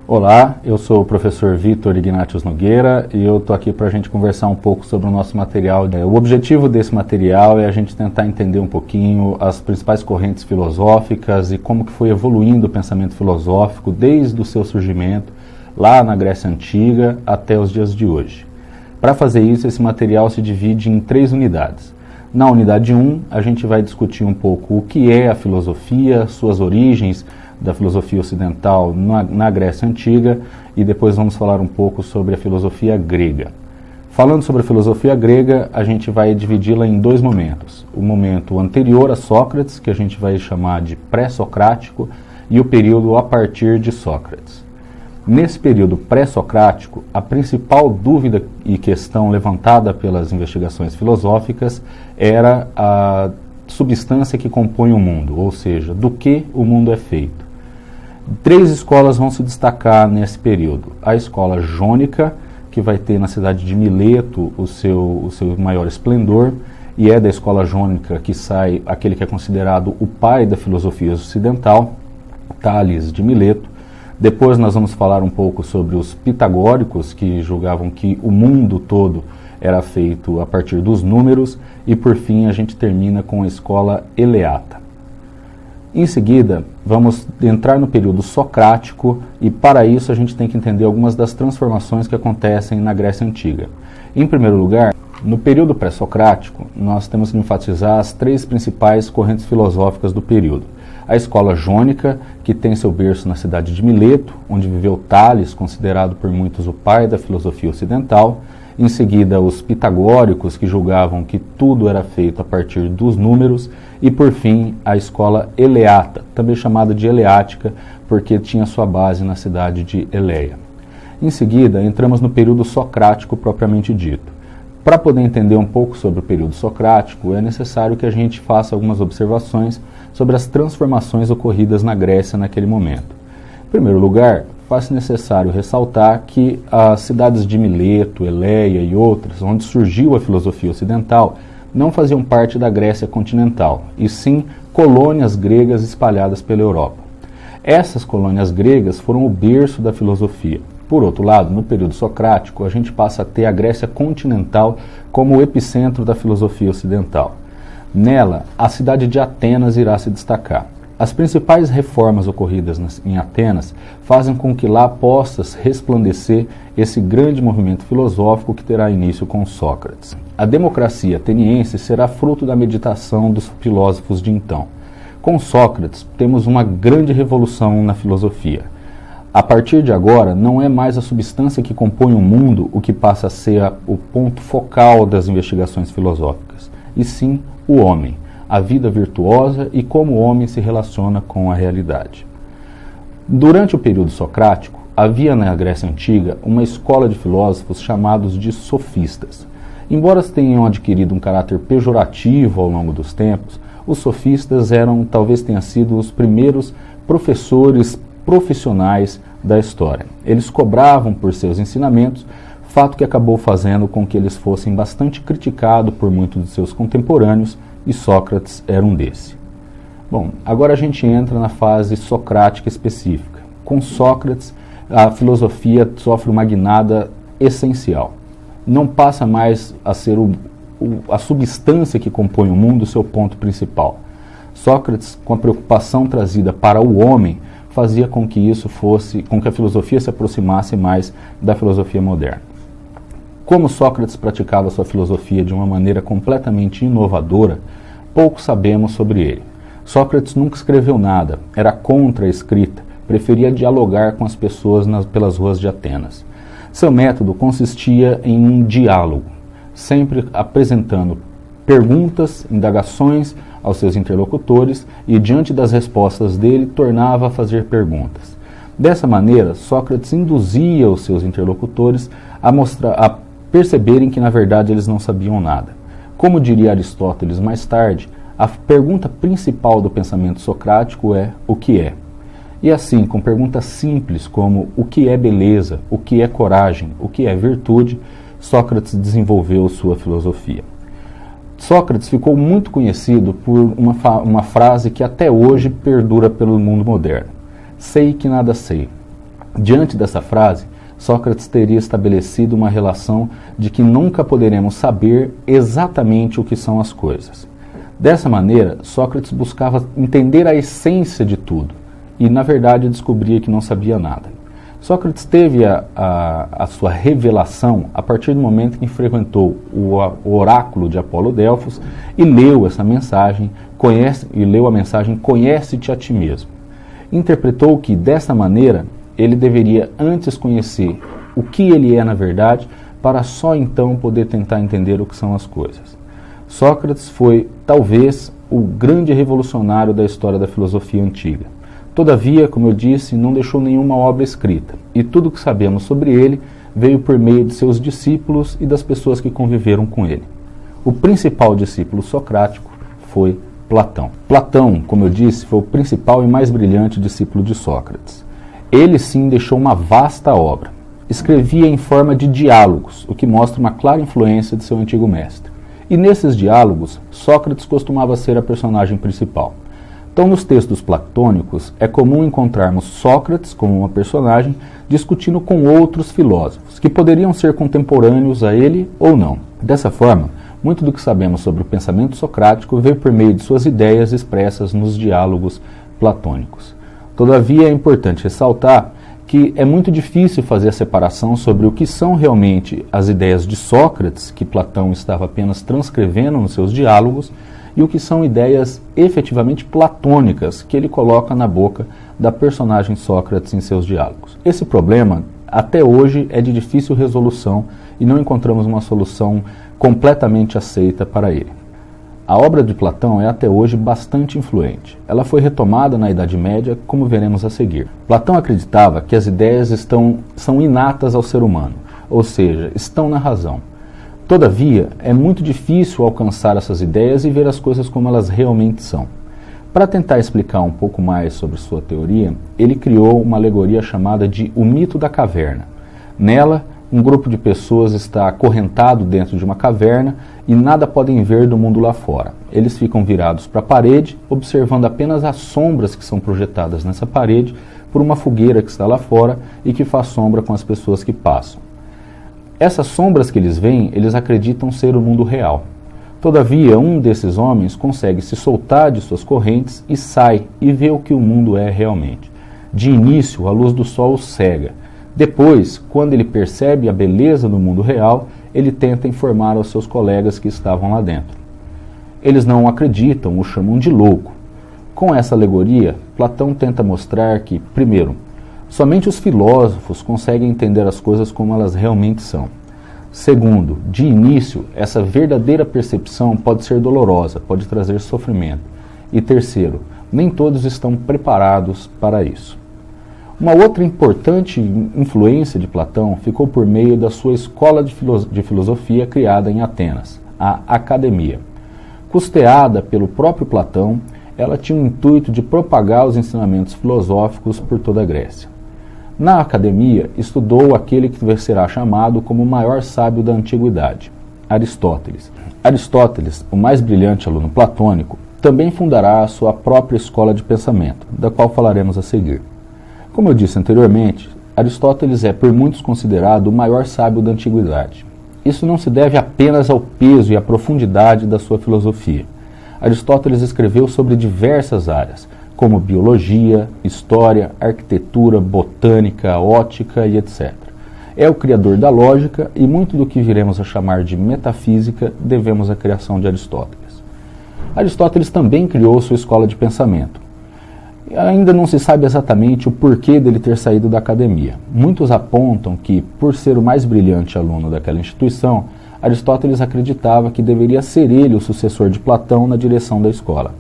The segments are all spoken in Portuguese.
Olá, eu sou o professor Vitor Ignatius Nogueira e eu estou aqui para a gente conversar um pouco sobre o nosso material. O objetivo desse material é a gente tentar entender um pouquinho as principais correntes filosóficas e como que foi evoluindo o pensamento filosófico desde o seu surgimento lá na Grécia Antiga até os dias de hoje. Para fazer isso, esse material se divide em 3 unidades. Na unidade 1, a gente vai discutir um pouco o que é a filosofia, suas origens, da filosofia ocidental na Grécia Antiga, e depois vamos falar um pouco sobre a filosofia grega. Falando sobre a filosofia grega, a gente vai dividi-la em 2 momentos. O momento anterior a Sócrates, que a gente vai chamar de pré-socrático, e o período a partir de Sócrates. Nesse período pré-socrático, a principal dúvida e questão levantada pelas investigações filosóficas era a substância que compõe o mundo, ou seja, do que o mundo é feito. 3 escolas vão se destacar nesse período. A escola jônica, que vai ter na cidade de Mileto o seu maior esplendor, e é da escola jônica que sai aquele que é considerado o pai da filosofia ocidental, Tales de Mileto. Depois nós vamos falar um pouco sobre os pitagóricos, que julgavam que o mundo todo era feito a partir dos números, e por fim a gente termina com a escola eleata. Em seguida, vamos entrar no período socrático e para isso a gente tem que entender algumas das transformações que acontecem na Grécia Antiga. Em primeiro lugar, no período pré-socrático, nós temos que enfatizar as 3 principais correntes filosóficas do período. A escola jônica, que tem seu berço na cidade de Mileto, onde viveu Tales, considerado por muitos o pai da filosofia ocidental. Em seguida, os pitagóricos, que julgavam que tudo era feito a partir dos números. E, por fim, a escola eleata, também chamada de eleática, porque tinha sua base na cidade de Eleia. Em seguida, entramos no período socrático propriamente dito. Para poder entender um pouco sobre o período socrático, é necessário que a gente faça algumas observações sobre as transformações ocorridas na Grécia naquele momento. Em primeiro lugar, faz-se necessário ressaltar que as cidades de Mileto, Eleia e outras, onde surgiu a filosofia ocidental, não faziam parte da Grécia continental, e sim colônias gregas espalhadas pela Europa. Essas colônias gregas foram o berço da filosofia. Por outro lado, no período socrático, a gente passa a ter a Grécia continental como o epicentro da filosofia ocidental. Nela, a cidade de Atenas irá se destacar. As principais reformas ocorridas em Atenas fazem com que lá possa resplandecer esse grande movimento filosófico que terá início com Sócrates. A democracia ateniense será fruto da meditação dos filósofos de então. Com Sócrates, temos uma grande revolução na filosofia. A partir de agora, não é mais a substância que compõe o mundo o que passa a ser o ponto focal das investigações filosóficas, e sim o homem, a vida virtuosa e como o homem se relaciona com a realidade. Durante o período socrático, havia na Grécia Antiga uma escola de filósofos chamados de sofistas. Embora tenham adquirido um caráter pejorativo ao longo dos tempos, os sofistas talvez tenham sido os primeiros professores profissionais da história. Eles cobravam por seus ensinamentos, fato que acabou fazendo com que eles fossem bastante criticados por muitos de seus contemporâneos, e Sócrates era um desses. Bom, agora a gente entra na fase socrática específica. Com Sócrates, a filosofia sofre uma guinada essencial. Não passa mais a ser a substância que compõe o mundo o seu ponto principal. Sócrates, com a preocupação trazida para o homem, fazia com que a filosofia se aproximasse mais da filosofia moderna. Como Sócrates praticava sua filosofia de uma maneira completamente inovadora, pouco sabemos sobre ele. Sócrates nunca escreveu nada, era contra a escrita, preferia dialogar com as pessoas pelas ruas de Atenas. Seu método consistia em um diálogo, sempre apresentando perguntas, indagações aos seus interlocutores e, diante das respostas dele, tornava a fazer perguntas. Dessa maneira, Sócrates induzia os seus interlocutores a perceberem que, na verdade, eles não sabiam nada. Como diria Aristóteles mais tarde, a pergunta principal do pensamento socrático é o que é. E assim, com perguntas simples como o que é beleza, o que é coragem, o que é virtude, Sócrates desenvolveu sua filosofia. Sócrates ficou muito conhecido por uma frase que até hoje perdura pelo mundo moderno. Sei que nada sei. Diante dessa frase, Sócrates teria estabelecido uma relação de que nunca poderemos saber exatamente o que são as coisas. Dessa maneira, Sócrates buscava entender a essência de tudo e, na verdade, descobria que não sabia nada. Sócrates teve a sua revelação a partir do momento em que frequentou o oráculo de Apolo Delfos e leu essa mensagem, conhece-te a ti mesmo. Interpretou que, dessa maneira, ele deveria antes conhecer o que ele é na verdade, para só então poder tentar entender o que são as coisas. Sócrates foi, talvez, o grande revolucionário da história da filosofia antiga. Todavia, como eu disse, não deixou nenhuma obra escrita, e tudo o que sabemos sobre ele veio por meio de seus discípulos e das pessoas que conviveram com ele. O principal discípulo socrático foi Platão. Platão, como eu disse, foi o principal e mais brilhante discípulo de Sócrates. Ele sim deixou uma vasta obra. Escrevia em forma de diálogos, o que mostra uma clara influência de seu antigo mestre. E nesses diálogos, Sócrates costumava ser a personagem principal. Então, nos textos platônicos, é comum encontrarmos Sócrates como uma personagem discutindo com outros filósofos, que poderiam ser contemporâneos a ele ou não. Dessa forma, muito do que sabemos sobre o pensamento socrático veio por meio de suas ideias expressas nos diálogos platônicos. Todavia, é importante ressaltar que é muito difícil fazer a separação sobre o que são realmente as ideias de Sócrates, que Platão estava apenas transcrevendo nos seus diálogos, e o que são ideias efetivamente platônicas que ele coloca na boca da personagem Sócrates em seus diálogos. Esse problema, até hoje, é de difícil resolução e não encontramos uma solução completamente aceita para ele. A obra de Platão é até hoje bastante influente. Ela foi retomada na Idade Média, como veremos a seguir. Platão acreditava que as ideias são inatas ao ser humano, ou seja, estão na razão. Todavia, é muito difícil alcançar essas ideias e ver as coisas como elas realmente são. Para tentar explicar um pouco mais sobre sua teoria, ele criou uma alegoria chamada de O Mito da Caverna. Nela, um grupo de pessoas está acorrentado dentro de uma caverna e nada podem ver do mundo lá fora. Eles ficam virados para a parede, observando apenas as sombras que são projetadas nessa parede por uma fogueira que está lá fora e que faz sombra com as pessoas que passam. Essas sombras que eles veem, eles acreditam ser o mundo real. Todavia, um desses homens consegue se soltar de suas correntes e sai e vê o que o mundo é realmente. De início, a luz do sol o cega. Depois, quando ele percebe a beleza do mundo real, ele tenta informar aos seus colegas que estavam lá dentro. Eles não acreditam, o chamam de louco. Com essa alegoria, Platão tenta mostrar que, primeiro, somente os filósofos conseguem entender as coisas como elas realmente são. Segundo, de início, essa verdadeira percepção pode ser dolorosa, pode trazer sofrimento. E terceiro, nem todos estão preparados para isso. Uma outra importante influência de Platão ficou por meio da sua escola de filosofia criada em Atenas, a Academia. Custeada pelo próprio Platão, ela tinha o intuito de propagar os ensinamentos filosóficos por toda a Grécia. Na Academia, estudou aquele que será chamado como o maior sábio da antiguidade, Aristóteles. Aristóteles, o mais brilhante aluno platônico, também fundará a sua própria escola de pensamento, da qual falaremos a seguir. Como eu disse anteriormente, Aristóteles é por muitos considerado o maior sábio da antiguidade. Isso não se deve apenas ao peso e à profundidade da sua filosofia. Aristóteles escreveu sobre diversas áreas, como biologia, história, arquitetura, botânica, ótica e etc. É o criador da lógica e muito do que viremos a chamar de metafísica devemos à criação de Aristóteles. Aristóteles também criou sua escola de pensamento. Ainda não se sabe exatamente o porquê dele ter saído da academia. Muitos apontam que, por ser o mais brilhante aluno daquela instituição, Aristóteles acreditava que deveria ser ele o sucessor de Platão na direção da escola.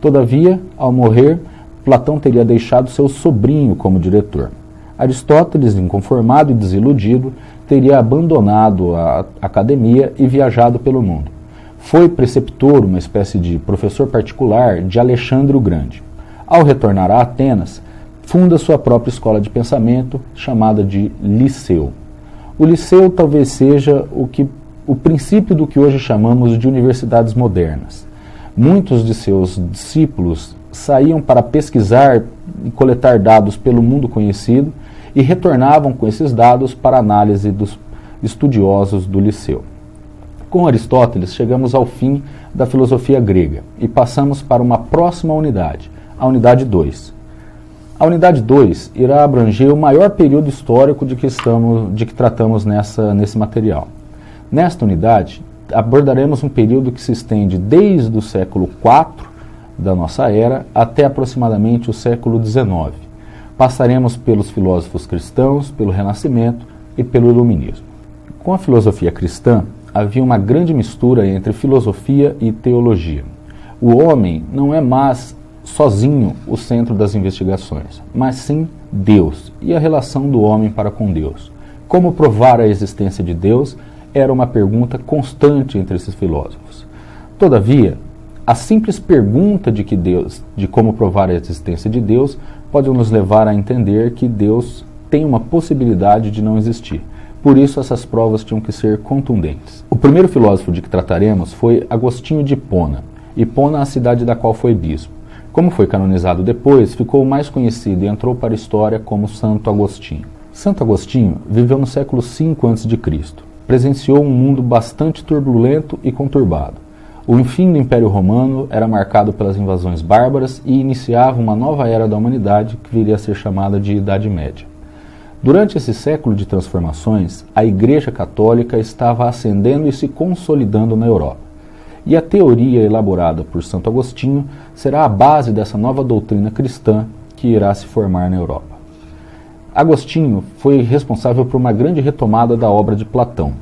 Todavia, ao morrer, Platão teria deixado seu sobrinho como diretor. Aristóteles, inconformado e desiludido, teria abandonado a academia e viajado pelo mundo. Foi preceptor, uma espécie de professor particular, de Alexandre o Grande. Ao retornar a Atenas, funda sua própria escola de pensamento, chamada de Liceu. O Liceu talvez seja o princípio do que hoje chamamos de universidades modernas. Muitos de seus discípulos saíam para pesquisar e coletar dados pelo mundo conhecido, e retornavam com esses dados para a análise dos estudiosos do Liceu. Com Aristóteles, chegamos ao fim da filosofia grega e passamos para uma próxima unidade, a unidade 2. A unidade 2 irá abranger o maior período histórico de que tratamos nesse material. Nesta unidade, abordaremos um período que se estende desde o século IV da nossa era até aproximadamente o século XIX. Passaremos pelos filósofos cristãos, pelo Renascimento e pelo Iluminismo. Com a filosofia cristã, havia uma grande mistura entre filosofia e teologia. O homem não é mais sozinho o centro das investigações, mas sim Deus e a relação do homem para com Deus. Como provar a existência de Deus era uma pergunta constante entre esses filósofos. Todavia, a simples pergunta de como provar a existência de Deus pode nos levar a entender que Deus tem uma possibilidade de não existir. Por isso, essas provas tinham que ser contundentes. O primeiro filósofo de que trataremos foi Agostinho de Hipona. Hipona, a cidade da qual foi bispo. Como foi canonizado depois, ficou mais conhecido e entrou para a história como Santo Agostinho. Santo Agostinho viveu no século V a.C. Presenciou um mundo bastante turbulento e conturbado. O fim do Império Romano era marcado pelas invasões bárbaras e iniciava uma nova era da humanidade que viria a ser chamada de Idade Média. Durante esse século de transformações, a Igreja Católica estava ascendendo e se consolidando na Europa. E a teoria elaborada por Santo Agostinho será a base dessa nova doutrina cristã que irá se formar na Europa. Agostinho foi responsável por uma grande retomada da obra de Platão.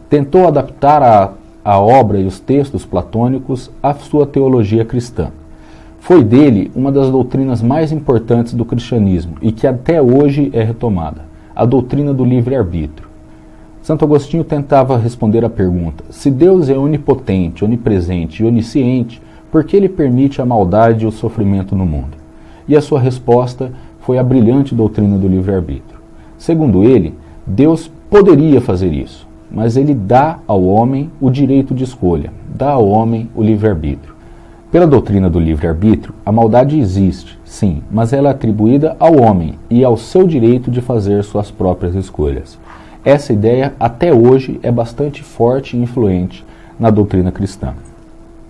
Tentou adaptar a obra e os textos platônicos à sua teologia cristã. Foi dele uma das doutrinas mais importantes do cristianismo e que até hoje é retomada, a doutrina do livre-arbítrio. Santo Agostinho tentava responder à pergunta: se Deus é onipotente, onipresente e onisciente, por que ele permite a maldade e o sofrimento no mundo? E a sua resposta foi a brilhante doutrina do livre-arbítrio. Segundo ele, Deus poderia fazer isso, mas ele dá ao homem o direito de escolha, dá ao homem o livre-arbítrio. Pela doutrina do livre-arbítrio, a maldade existe, sim, mas ela é atribuída ao homem e ao seu direito de fazer suas próprias escolhas. Essa ideia, até hoje, é bastante forte e influente na doutrina cristã.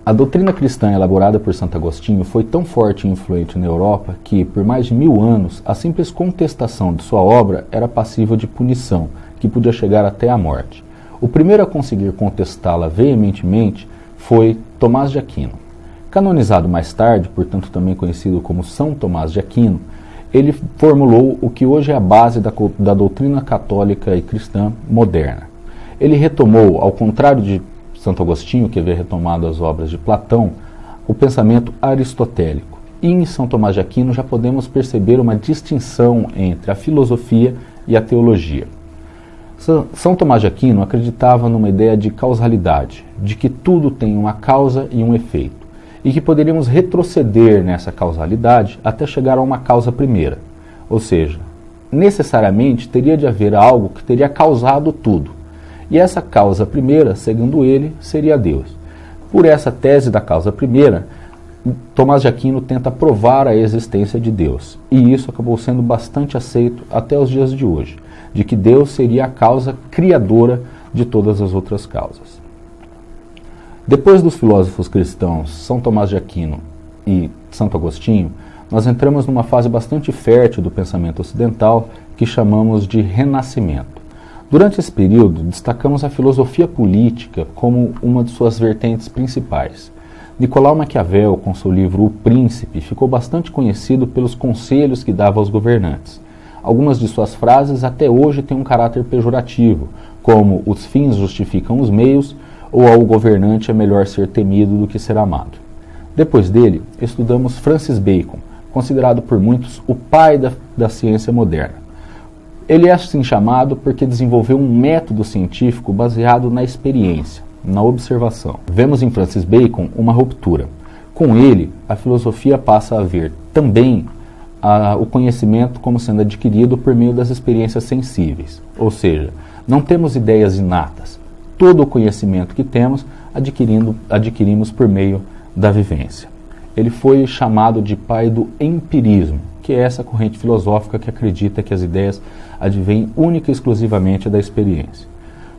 A doutrina cristã elaborada por Santo Agostinho foi tão forte e influente na Europa que, por mais de 1000 anos, a simples contestação de sua obra era passível de punição, que podia chegar até a morte. O primeiro a conseguir contestá-la veementemente foi Tomás de Aquino. Canonizado mais tarde, portanto também conhecido como São Tomás de Aquino, ele formulou o que hoje é a base da doutrina católica e cristã moderna. Ele retomou, ao contrário de Santo Agostinho, que havia retomado as obras de Platão, o pensamento aristotélico. E em São Tomás de Aquino já podemos perceber uma distinção entre a filosofia e a teologia. São Tomás de Aquino acreditava numa ideia de causalidade, de que tudo tem uma causa e um efeito, e que poderíamos retroceder nessa causalidade até chegar a uma causa primeira. Ou seja, necessariamente teria de haver algo que teria causado tudo. E essa causa primeira, segundo ele, seria Deus. Por essa tese da causa primeira, Tomás de Aquino tenta provar a existência de Deus. E isso acabou sendo bastante aceito até os dias de hoje, de que Deus seria a causa criadora de todas as outras causas. Depois dos filósofos cristãos São Tomás de Aquino e Santo Agostinho, nós entramos numa fase bastante fértil do pensamento ocidental que chamamos de Renascimento. Durante esse período, destacamos a filosofia política como uma de suas vertentes principais. Nicolau Maquiavel, com seu livro O Príncipe, ficou bastante conhecido pelos conselhos que dava aos governantes. Algumas de suas frases até hoje têm um caráter pejorativo, como os fins justificam os meios, ou ao governante é melhor ser temido do que ser amado. Depois dele, estudamos Francis Bacon, considerado por muitos o pai da ciência moderna. Ele é assim chamado porque desenvolveu um método científico baseado na experiência, na observação. Vemos em Francis Bacon uma ruptura. Com ele, a filosofia passa a ver também o conhecimento como sendo adquirido por meio das experiências sensíveis. Ou seja, não temos ideias inatas. Todo o conhecimento que temos adquirimos por meio da vivência. Ele foi chamado de pai do empirismo, que é essa corrente filosófica que acredita que as ideias advêm única e exclusivamente da experiência.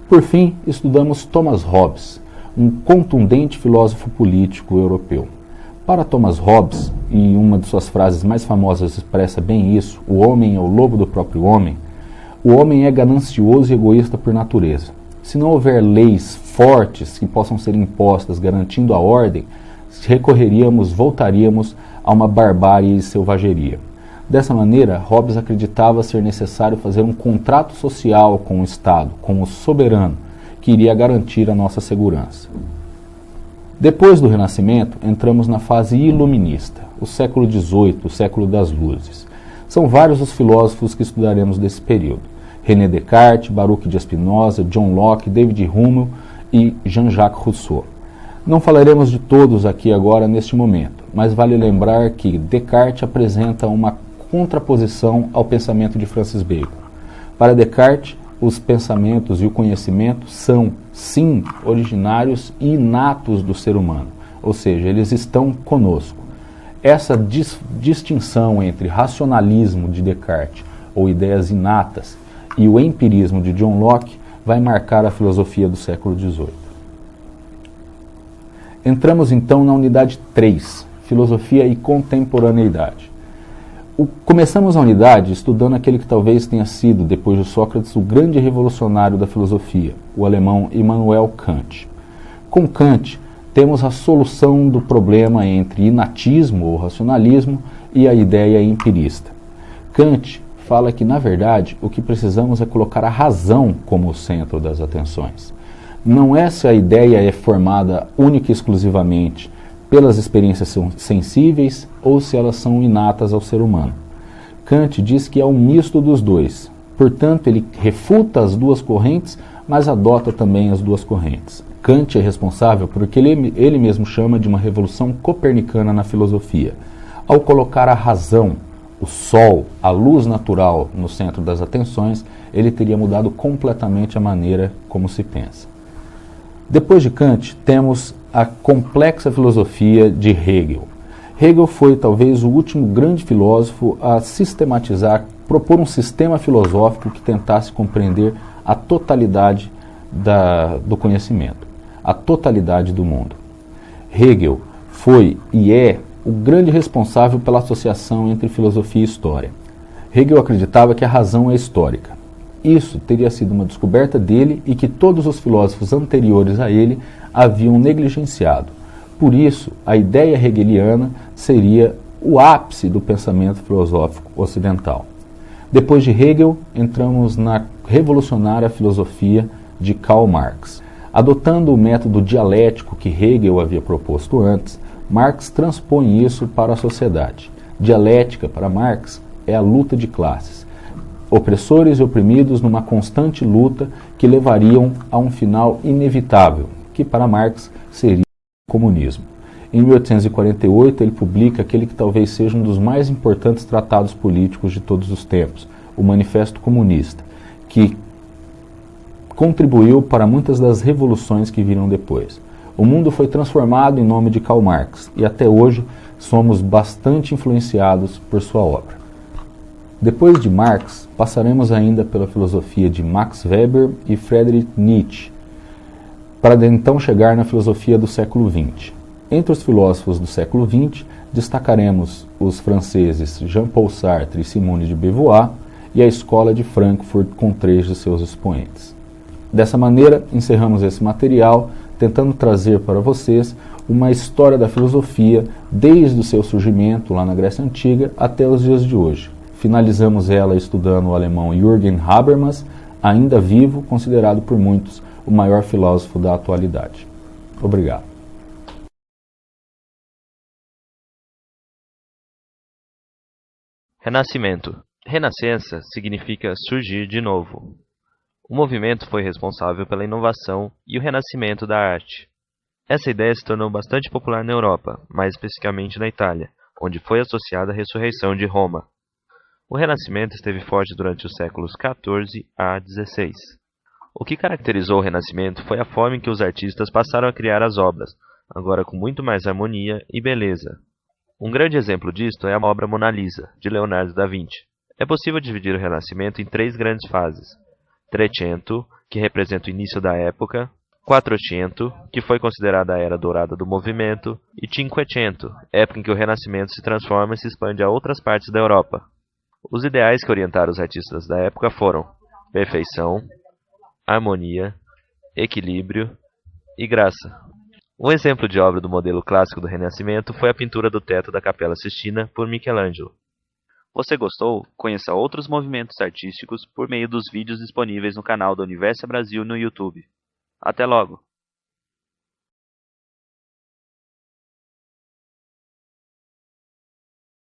Por fim, estudamos Thomas Hobbes, um contundente filósofo político europeu. Para Thomas Hobbes, e uma de suas frases mais famosas expressa bem isso, o homem é o lobo do próprio homem, o homem é ganancioso e egoísta por natureza. Se não houver leis fortes que possam ser impostas garantindo a ordem, voltaríamos a uma barbárie e selvageria. Dessa maneira, Hobbes acreditava ser necessário fazer um contrato social com o Estado, com o soberano, que iria garantir a nossa segurança. Depois do Renascimento, entramos na fase iluminista, o século XVIII, o século das luzes. São vários os filósofos que estudaremos desse período. René Descartes, Baruch de Spinoza, John Locke, David Hume e Jean-Jacques Rousseau. Não falaremos de todos aqui agora neste momento, mas vale lembrar que Descartes apresenta uma contraposição ao pensamento de Francis Bacon. Para Descartes, os pensamentos e o conhecimento são, sim, originários e inatos do ser humano, ou seja, eles estão conosco. Essa distinção entre racionalismo de Descartes, ou ideias inatas, e o empirismo de John Locke vai marcar a filosofia do século XVIII. Entramos então na unidade 3, Filosofia e Contemporaneidade. Começamos a unidade estudando aquele que talvez tenha sido, depois de Sócrates, o grande revolucionário da filosofia, o alemão Immanuel Kant. Com Kant, temos a solução do problema entre inatismo ou racionalismo e a ideia empirista. Kant fala que, na verdade, o que precisamos é colocar a razão como o centro das atenções. Não é se a ideia é formada única e exclusivamente pelas experiências sensíveis ou se elas são inatas ao ser humano. Kant diz que é um misto dos dois. Portanto, ele refuta as duas correntes, mas adota também as duas correntes. Kant é responsável por o que ele mesmo chama de uma revolução copernicana na filosofia. Ao colocar a razão, o sol, a luz natural no centro das atenções, ele teria mudado completamente a maneira como se pensa. Depois de Kant, temos a complexa filosofia de Hegel. Hegel foi talvez o último grande filósofo a sistematizar, propor um sistema filosófico que tentasse compreender a totalidade do conhecimento, a totalidade do mundo. Hegel foi e é o grande responsável pela associação entre filosofia e história. Hegel acreditava que a razão é histórica. Isso teria sido uma descoberta dele e que todos os filósofos anteriores a ele haviam negligenciado. Por isso, a ideia hegeliana seria o ápice do pensamento filosófico ocidental. Depois de Hegel, entramos na revolucionária filosofia de Karl Marx. Adotando o método dialético que Hegel havia proposto antes, Marx transpõe isso para a sociedade. Dialética, para Marx, é a luta de classes. Opressores e oprimidos numa constante luta que levariam a um final inevitável, que para Marx seria o comunismo. Em 1848, ele publica aquele que talvez seja um dos mais importantes tratados políticos de todos os tempos, o Manifesto Comunista, que contribuiu para muitas das revoluções que viram depois. O mundo foi transformado em nome de Karl Marx e até hoje somos bastante influenciados por sua obra. Depois de Marx, passaremos ainda pela filosofia de Max Weber e Friedrich Nietzsche, para então chegar na filosofia do século XX. Entre os filósofos do século XX, destacaremos os franceses Jean-Paul Sartre e Simone de Beauvoir e a Escola de Frankfurt com 3 de seus expoentes. Dessa maneira, encerramos esse material, tentando trazer para vocês uma história da filosofia desde o seu surgimento lá na Grécia Antiga até os dias de hoje. Finalizamos ela estudando o alemão Jürgen Habermas, ainda vivo, considerado por muitos o maior filósofo da atualidade. Obrigado. Renascimento. Renascença significa surgir de novo. O movimento foi responsável pela inovação e o renascimento da arte. Essa ideia se tornou bastante popular na Europa, mais especificamente na Itália, onde foi associada à ressurreição de Roma. O Renascimento esteve forte durante os séculos XIV a XVI. O que caracterizou o Renascimento foi a forma em que os artistas passaram a criar as obras, agora com muito mais harmonia e beleza. Um grande exemplo disto é a obra Mona Lisa, de Leonardo da Vinci. É possível dividir o Renascimento em três grandes fases: Trecento, que representa o início da época; Quattrocento, que foi considerada a era dourada do movimento; e Cinquecento, época em que o Renascimento se transforma e se expande a outras partes da Europa. Os ideais que orientaram os artistas da época foram perfeição, harmonia, equilíbrio e graça. Um exemplo de obra do modelo clássico do Renascimento foi a pintura do teto da Capela Sistina por Michelangelo. Você gostou? Conheça outros movimentos artísticos por meio dos vídeos disponíveis no canal da Universo Brasil no YouTube. Até logo!